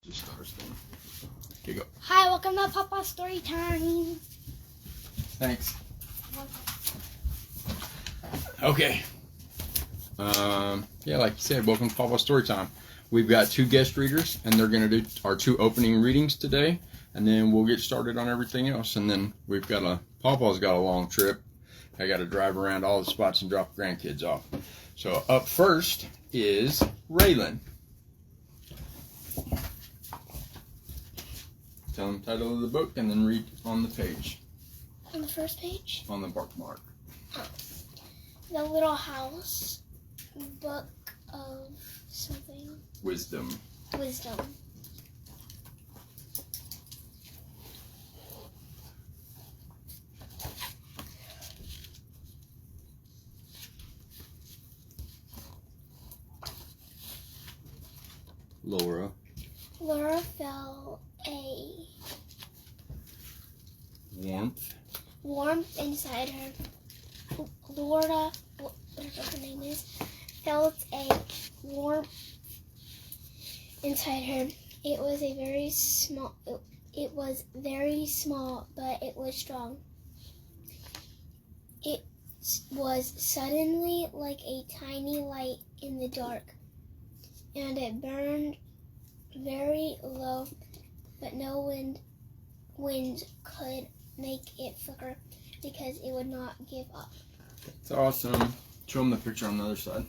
Just start us thing. Here you go. Hi, welcome to Pawpaw Storytime. Thanks. Okay. Yeah, like you said, welcome to Pawpaw Storytime. We've got two guest readers, and they're going to do our two opening readings today, and then we'll get started on everything else. And then we've got Pawpaw's got a long trip. I got to drive around all the spots and drop grandkids off. So up first is Raylan. Tell them the title of the book and then read on the page. On the first page? On the bookmark. Oh. The Little House, book of something. Wisdom. Wisdom. Laura felt a warmth inside her. Laura, whatever her name is, felt a warmth inside her. It was very small, but it was strong. It was suddenly like a tiny light in the dark, and it burned very low, but no wind could make it flicker because it would not give up. It's awesome. Show them the picture on the other side.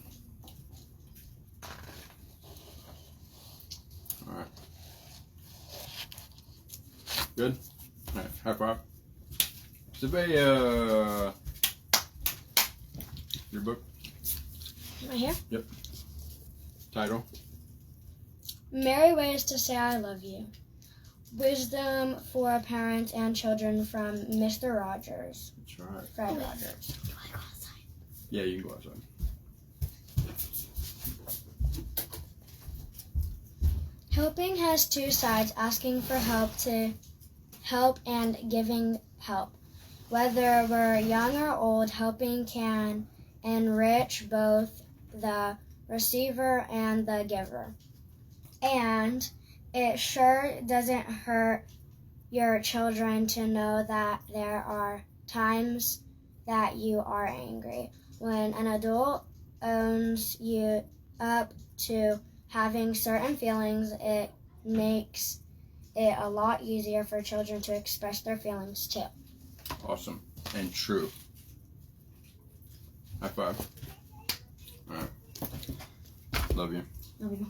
All right. Good? All right, high five. Savea. Your book? Right here? Yep. Title? Merry Ways to Say I Love You. Wisdom for Parents and Children from Mr. Rogers. That's right. Fred Rogers. Do I go outside? Yeah, you can go outside. Helping has two sides, asking for help and giving help. Whether we're young or old, helping can enrich both the receiver and the giver. And it sure doesn't hurt your children to know that there are times that you are angry. When an adult owns you up to having certain feelings, it makes it a lot easier for children to express their feelings too. Awesome. And true. High five. All right. Love you. There we go.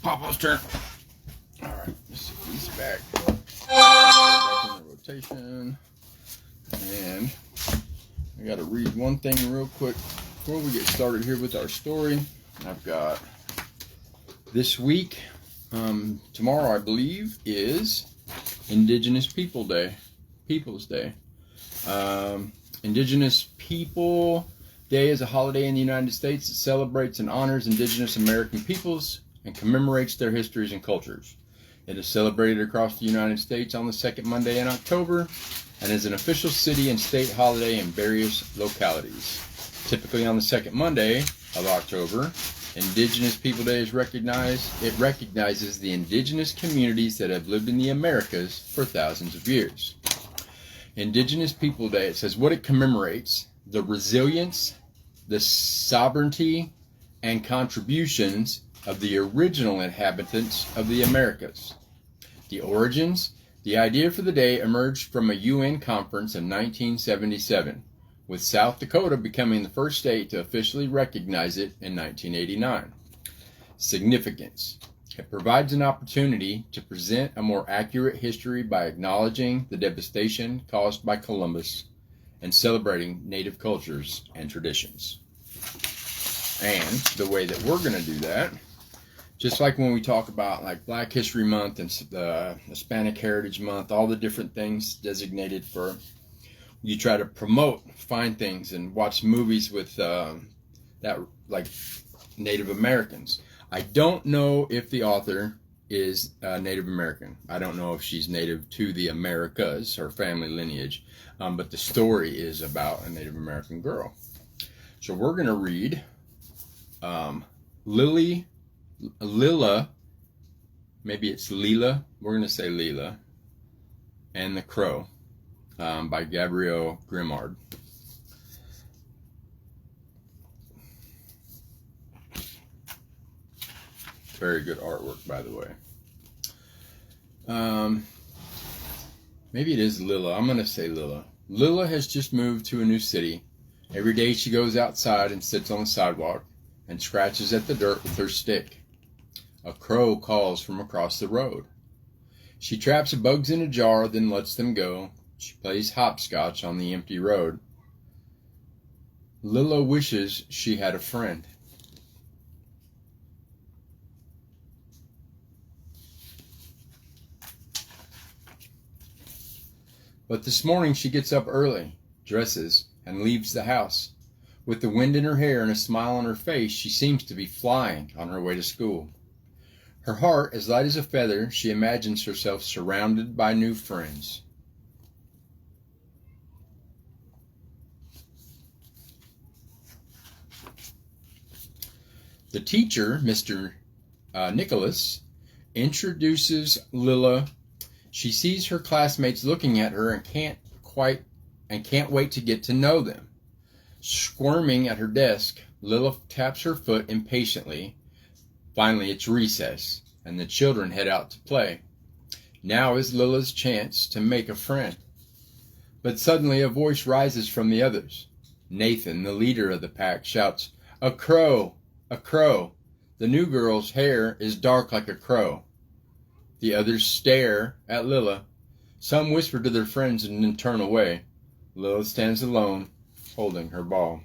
Pawpaw's turn. All right. Let's see these back. Back in the rotation. And I got to read one thing real quick before we get started here with our story. I've got this week, tomorrow I believe, is Indigenous Peoples Day. Indigenous People Day is a holiday in the United States that celebrates and honors Indigenous American peoples and commemorates their histories and cultures. It is celebrated across the United States on the second Monday in October and is an official city and state holiday in various localities. Typically on the second Monday of October, Indigenous People Day is recognized. It recognizes the indigenous communities that have lived in the Americas for thousands of years. Indigenous People Day, it says what it commemorates: the resilience, the sovereignty, and contributions of the original inhabitants of the Americas. The origins: the idea for the day emerged from a UN conference in 1977, with South Dakota becoming the first state to officially recognize it in 1989. Significance: it provides an opportunity to present a more accurate history by acknowledging the devastation caused by Columbus and celebrating native cultures and traditions. And the way that we're going to do that, just like when we talk about like Black History Month and Hispanic Heritage Month, all the different things designated for, you try to promote, find things, and watch movies with that like Native Americans. I don't know if the author is Native American. I don't know if she's native to the Americas, her family lineage, but the story is about a Native American girl. So we're going to read Lilla maybe it's Leela. We're going to say Leela. And the Crow by Gabrielle Grimard. Very good artwork, by the way. Maybe it is Lilla. I'm going to say Lilla. Lilla has just moved to a new city. Every day she goes outside and sits on the sidewalk and scratches at the dirt with her stick. A crow calls from across the road. She traps bugs in a jar, then lets them go. She plays hopscotch on the empty road. Lilla wishes she had a friend. But this morning she gets up early, dresses, and leaves the house. With the wind in her hair and a smile on her face, she seems to be flying on her way to school. Her heart, as light as a feather, she imagines herself surrounded by new friends. The teacher, Mr. Nicholas, introduces Lilla. She sees her classmates looking at her and can't wait to get to know them. Squirming at her desk, Lilla taps her foot impatiently. Finally, it's recess, and the children head out to play. Now is Lilla's chance to make a friend. But suddenly a voice rises from the others. Nathan, the leader of the pack, shouts, "A crow! A crow! The new girl's hair is dark like a crow." The others stare at Lilla. Some whisper to their friends and then turn away. Lilla stands alone, holding her ball.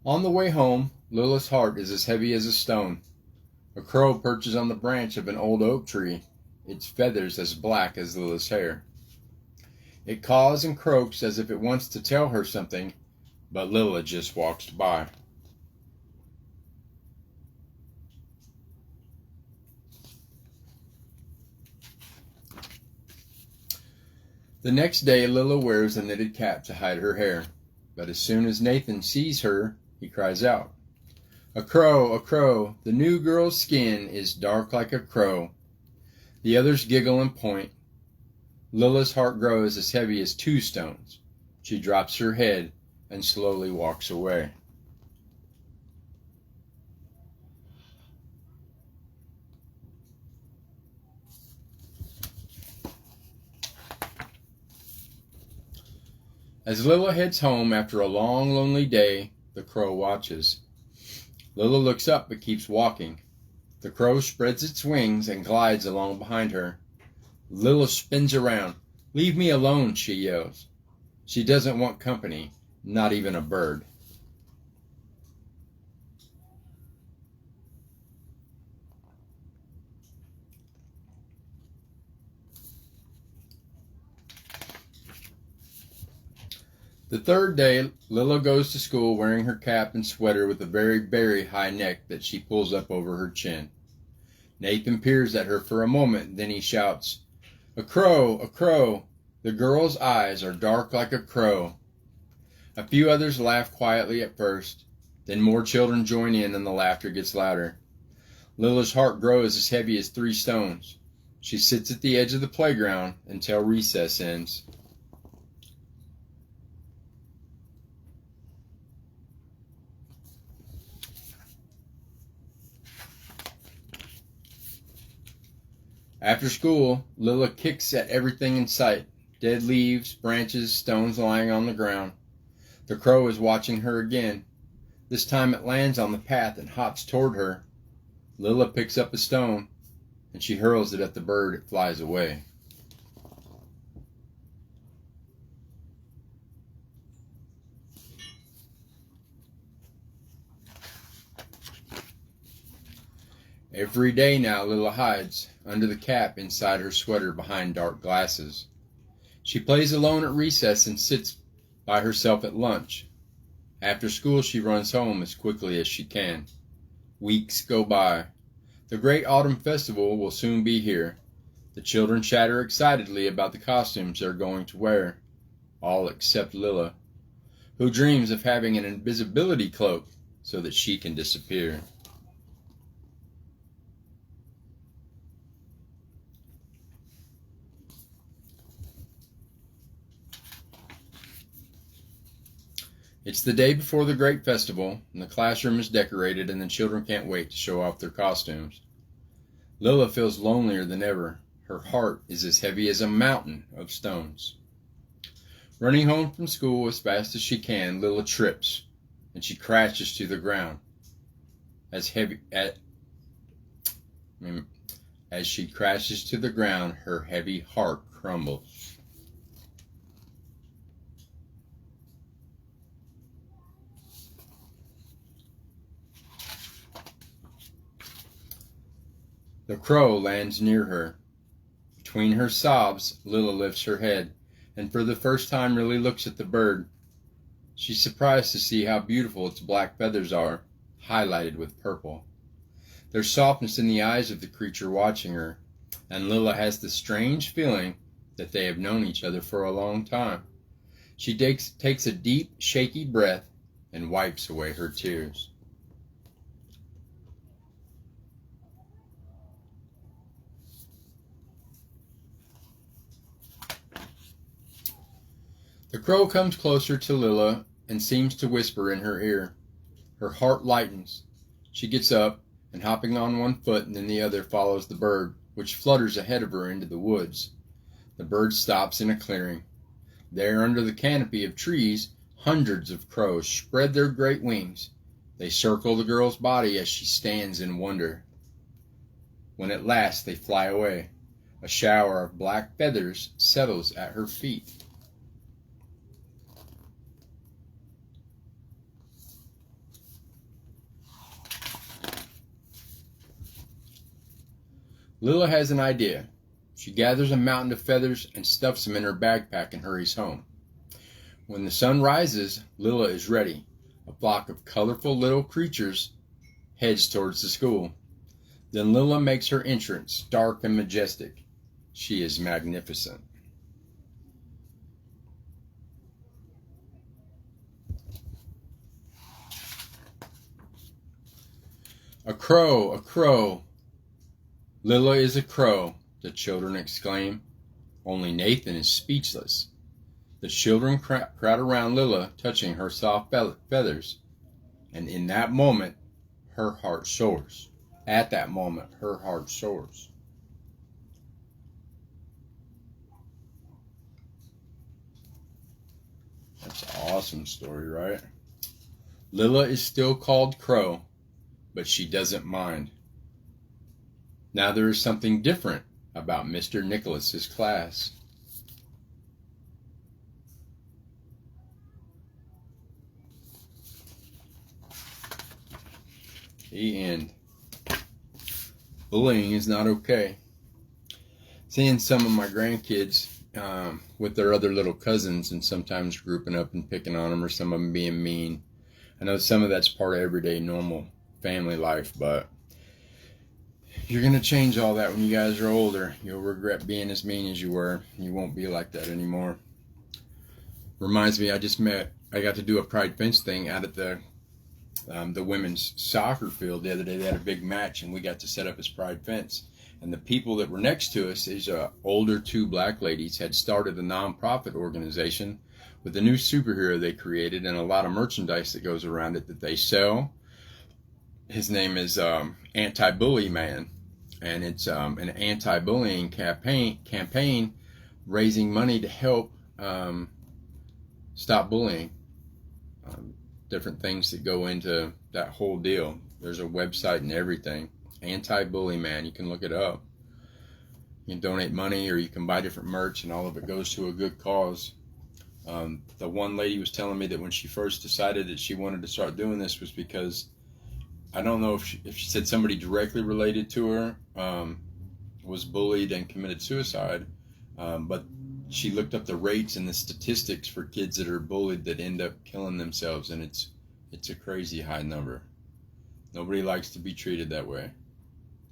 On the way home, Lilla's heart is as heavy as a stone. A crow perches on the branch of an old oak tree, its feathers as black as Lilla's hair. It caws and croaks as if it wants to tell her something, but Lilla just walks by. The next day, Lilla wears a knitted cap to hide her hair, but as soon as Nathan sees her, he cries out, "A crow, a crow, the new girl's skin is dark like a crow." The others giggle and point. Lilla's heart grows as heavy as 2 stones. She drops her head and slowly walks away. As Lilla heads home after a long, lonely day, the crow watches. Lilla looks up but keeps walking. The crow spreads its wings and glides along behind her. Lilla spins around. "Leave me alone," she yells. She doesn't want company, not even a bird. The third day, Lilla goes to school wearing her cap and sweater with a very high neck that she pulls up over her chin. Nathan peers at her for a moment, then he shouts, "A crow, a crow! The girl's eyes are dark like a crow." A few others laugh quietly at first, then more children join in and the laughter gets louder. Lilla's heart grows as heavy as 3 stones. She sits at the edge of the playground until recess ends. After school, Lilla kicks at everything in sight. Dead leaves, branches, stones lying on the ground. The crow is watching her again. This time it lands on the path and hops toward her. Lilla picks up a stone, and she hurls it at the bird. It flies away. Every day now Lilla hides under the cap inside her sweater behind dark glasses. She plays alone at recess and sits by herself at lunch. After school she runs home as quickly as she can. Weeks go by. The great autumn festival will soon be here. The children chatter excitedly about the costumes they're going to wear, all except Lila, who dreams of having an invisibility cloak so that she can disappear. It's the day before the great festival, and the classroom is decorated, and the children can't wait to show off their costumes. Lila feels lonelier than ever. Her heart is as heavy as a mountain of stones. Running home from school as fast as she can, Lila trips, and she crashes to the ground. As she crashes to the ground, her heavy heart crumbles. The crow lands near her. Between her sobs, Lila lifts her head, and for the first time really looks at the bird. She's surprised to see how beautiful its black feathers are, highlighted with purple. There's softness in the eyes of the creature watching her, and Lila has the strange feeling that they have known each other for a long time. She takes a deep, shaky breath and wipes away her tears. The crow comes closer to Lila and seems to whisper in her ear. Her heart lightens. She gets up and, hopping on one foot and then the other, follows the bird, which flutters ahead of her into the woods. The bird stops in a clearing. There, under the canopy of trees, hundreds of crows spread their great wings. They circle the girl's body as she stands in wonder. When at last they fly away, a shower of black feathers settles at her feet. Lila has an idea. She gathers a mountain of feathers and stuffs them in her backpack and hurries home. When the sun rises, Lila is ready. A flock of colorful little creatures heads towards the school. Then Lila makes her entrance, dark and majestic. She is magnificent. A crow, a crow. Lila is a crow, the children exclaim. Only Nathan is speechless. The children crowd around Lila, touching her soft feathers. And in that moment, her heart soars. At that moment, her heart soars. That's an awesome story, right? Lila is still called Crow, but she doesn't mind. Now there is something different about Mr. Nicholas's class. The end. Bullying is not okay. Seeing some of my grandkids with their other little cousins and sometimes grouping up and picking on them, or some of them being mean. I know some of that's part of everyday normal family life, but you're going to change all that when you guys are older. You'll regret being as mean as you were. You won't be like that anymore. Reminds me, I got to do a pride fence thing out at the women's soccer field the other day. They had a big match, and we got to set up this pride fence. And the people that were next to us, these older two black ladies, had started a nonprofit organization with a new superhero they created and a lot of merchandise that goes around it that they sell. His name is Anti-Bully Man, and it's an anti-bullying campaign raising money to help stop bullying. Different things that go into that whole deal. There's a website and everything. Anti-Bully Man. You can look it up. You can donate money, or you can buy different merch, and all of it goes to a good cause. The one lady was telling me that when she first decided that she wanted to start doing this was because, I don't know if she said somebody directly related to her was bullied and committed suicide, but she looked up the rates and the statistics for kids that are bullied that end up killing themselves, and it's a crazy high number. Nobody likes to be treated that way.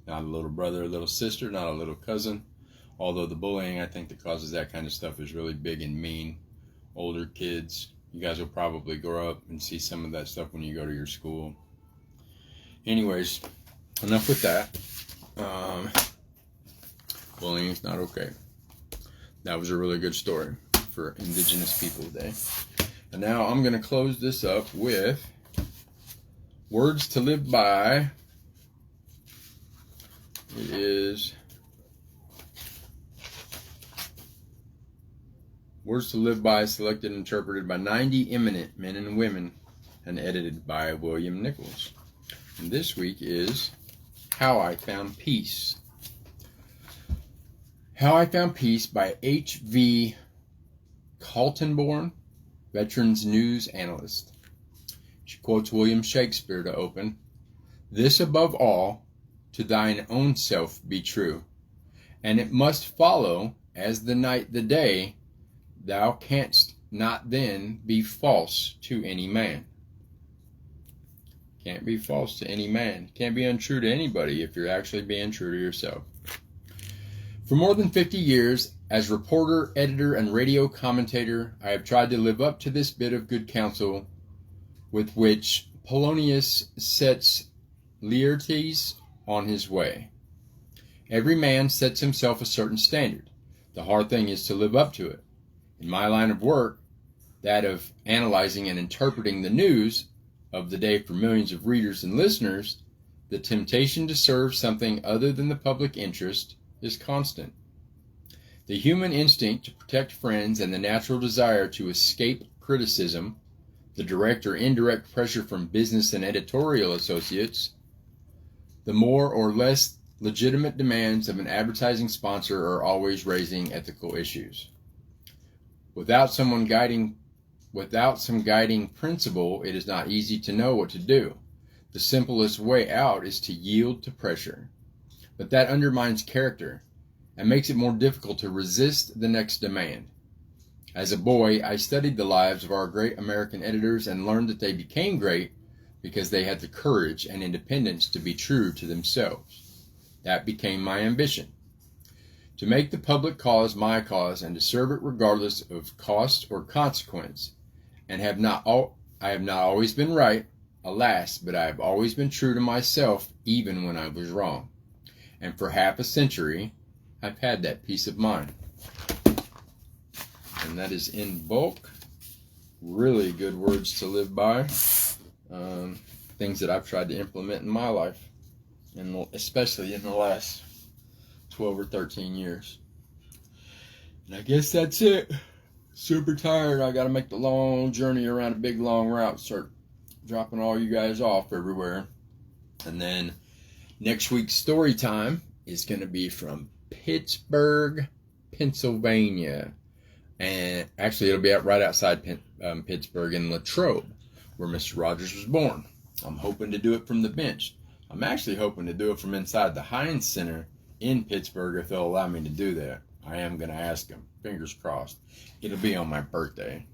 Not a little brother, a little sister, not a little cousin. Although the bullying, I think, that causes that kind of stuff is really big and mean. Older kids, you guys will probably grow up and see some of that stuff when you go to your school. Anyways, enough with that. Bullying is not okay. That was a really good story for Indigenous People Day. And now I'm going to close this up with words to live by. It is Words to Live By, selected and interpreted by 90 eminent men and women and edited by William Nichols. And this week is How I Found Peace. How I Found Peace by H.V. Kaltenborn, Veterans News Analyst. She quotes William Shakespeare to open. This above all, to thine own self be true, and it must follow, as the night the day, thou canst not then be false to any man. Can't be false to any man. Can't be untrue to anybody if you're actually being true to yourself. For more than 50 years, as reporter, editor, and radio commentator, I have tried to live up to this bit of good counsel with which Polonius sets Laertes on his way. Every man sets himself a certain standard. The hard thing is to live up to it. In my line of work, that of analyzing and interpreting the news of the day for millions of readers and listeners, the temptation to serve something other than the public interest is constant. The human instinct to protect friends and the natural desire to escape criticism, the direct or indirect pressure from business and editorial associates, the more or less legitimate demands of an advertising sponsor are always raising ethical issues. Without some guiding principle, it is not easy to know what to do. The simplest way out is to yield to pressure. But that undermines character and makes it more difficult to resist the next demand. As a boy, I studied the lives of our great American editors and learned that they became great because they had the courage and independence to be true to themselves. That became my ambition. To make the public cause my cause and to serve it regardless of cost or consequence. And I have not always been right, alas, but I have always been true to myself even when I was wrong. And for half a century, I've had that peace of mind. And that is in bulk. Really good words to live by. Things that I've tried to implement in my life, and especially in the last 12 or 13 years. And I guess that's it. Super tired. I got to make the long journey around a big long route. Start dropping all you guys off everywhere. And then next week's story time is going to be from Pittsburgh, Pennsylvania. And actually it'll be right outside Pittsburgh in Latrobe, where Mr. Rogers was born. I'm hoping to do it from the bench. I'm actually hoping to do it from inside the Heinz Center in Pittsburgh if they'll allow me to do that. I am going to ask them. Fingers crossed. It'll be on my birthday.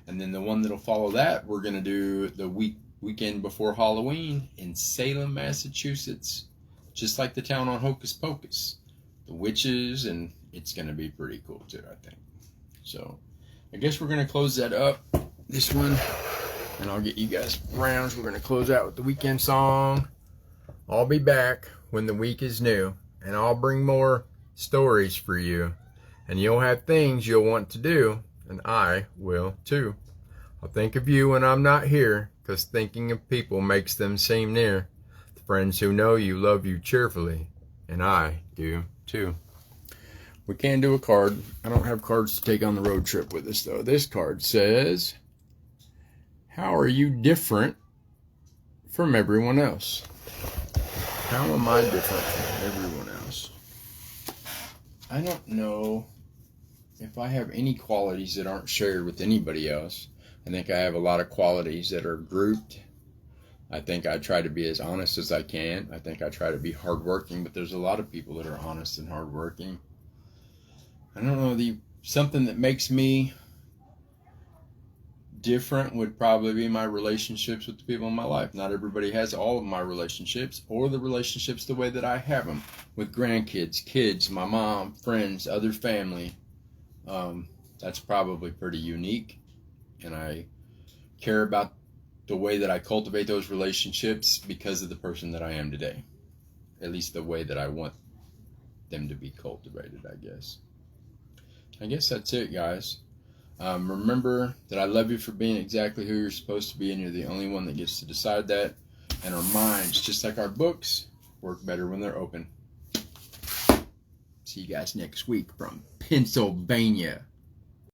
And then the one that'll follow that, we're going to do the weekend before Halloween in Salem, Massachusetts. Just like the town on Hocus Pocus. The witches, and it's going to be pretty cool too, I think. So, I guess we're going to close that up. This one. And I'll get you guys rounds. We're going to close out with the weekend song. I'll be back when the week is new. And I'll bring more stories for you. And you'll have things you'll want to do. And I will too. I'll think of you when I'm not here. Because thinking of people makes them seem near. The friends who know you love you cheerfully. And I do too. We can do a card. I don't have cards to take on the road trip with us though. This card says, how are you different from everyone else? How am I different from everyone else? I don't know if I have any qualities that aren't shared with anybody else. I think I have a lot of qualities that are grouped. I think I try to be as honest as I can. I think I try to be hardworking, but there's a lot of people that are honest and hardworking. I don't know, something that makes me different would probably be my relationships with the people in my life. Not everybody has all of my relationships or the relationships the way that I have them with grandkids, kids, my mom, friends, other family. That's probably pretty unique, and I care about the way that I cultivate those relationships because of the person that I am today. At least the way that I want them to be cultivated, I guess. I guess that's it, guys. Remember that I love you for being exactly who you're supposed to be, and you're the only one that gets to decide that. And our minds, just like our books, work better when they're open. See you guys next week from Pennsylvania.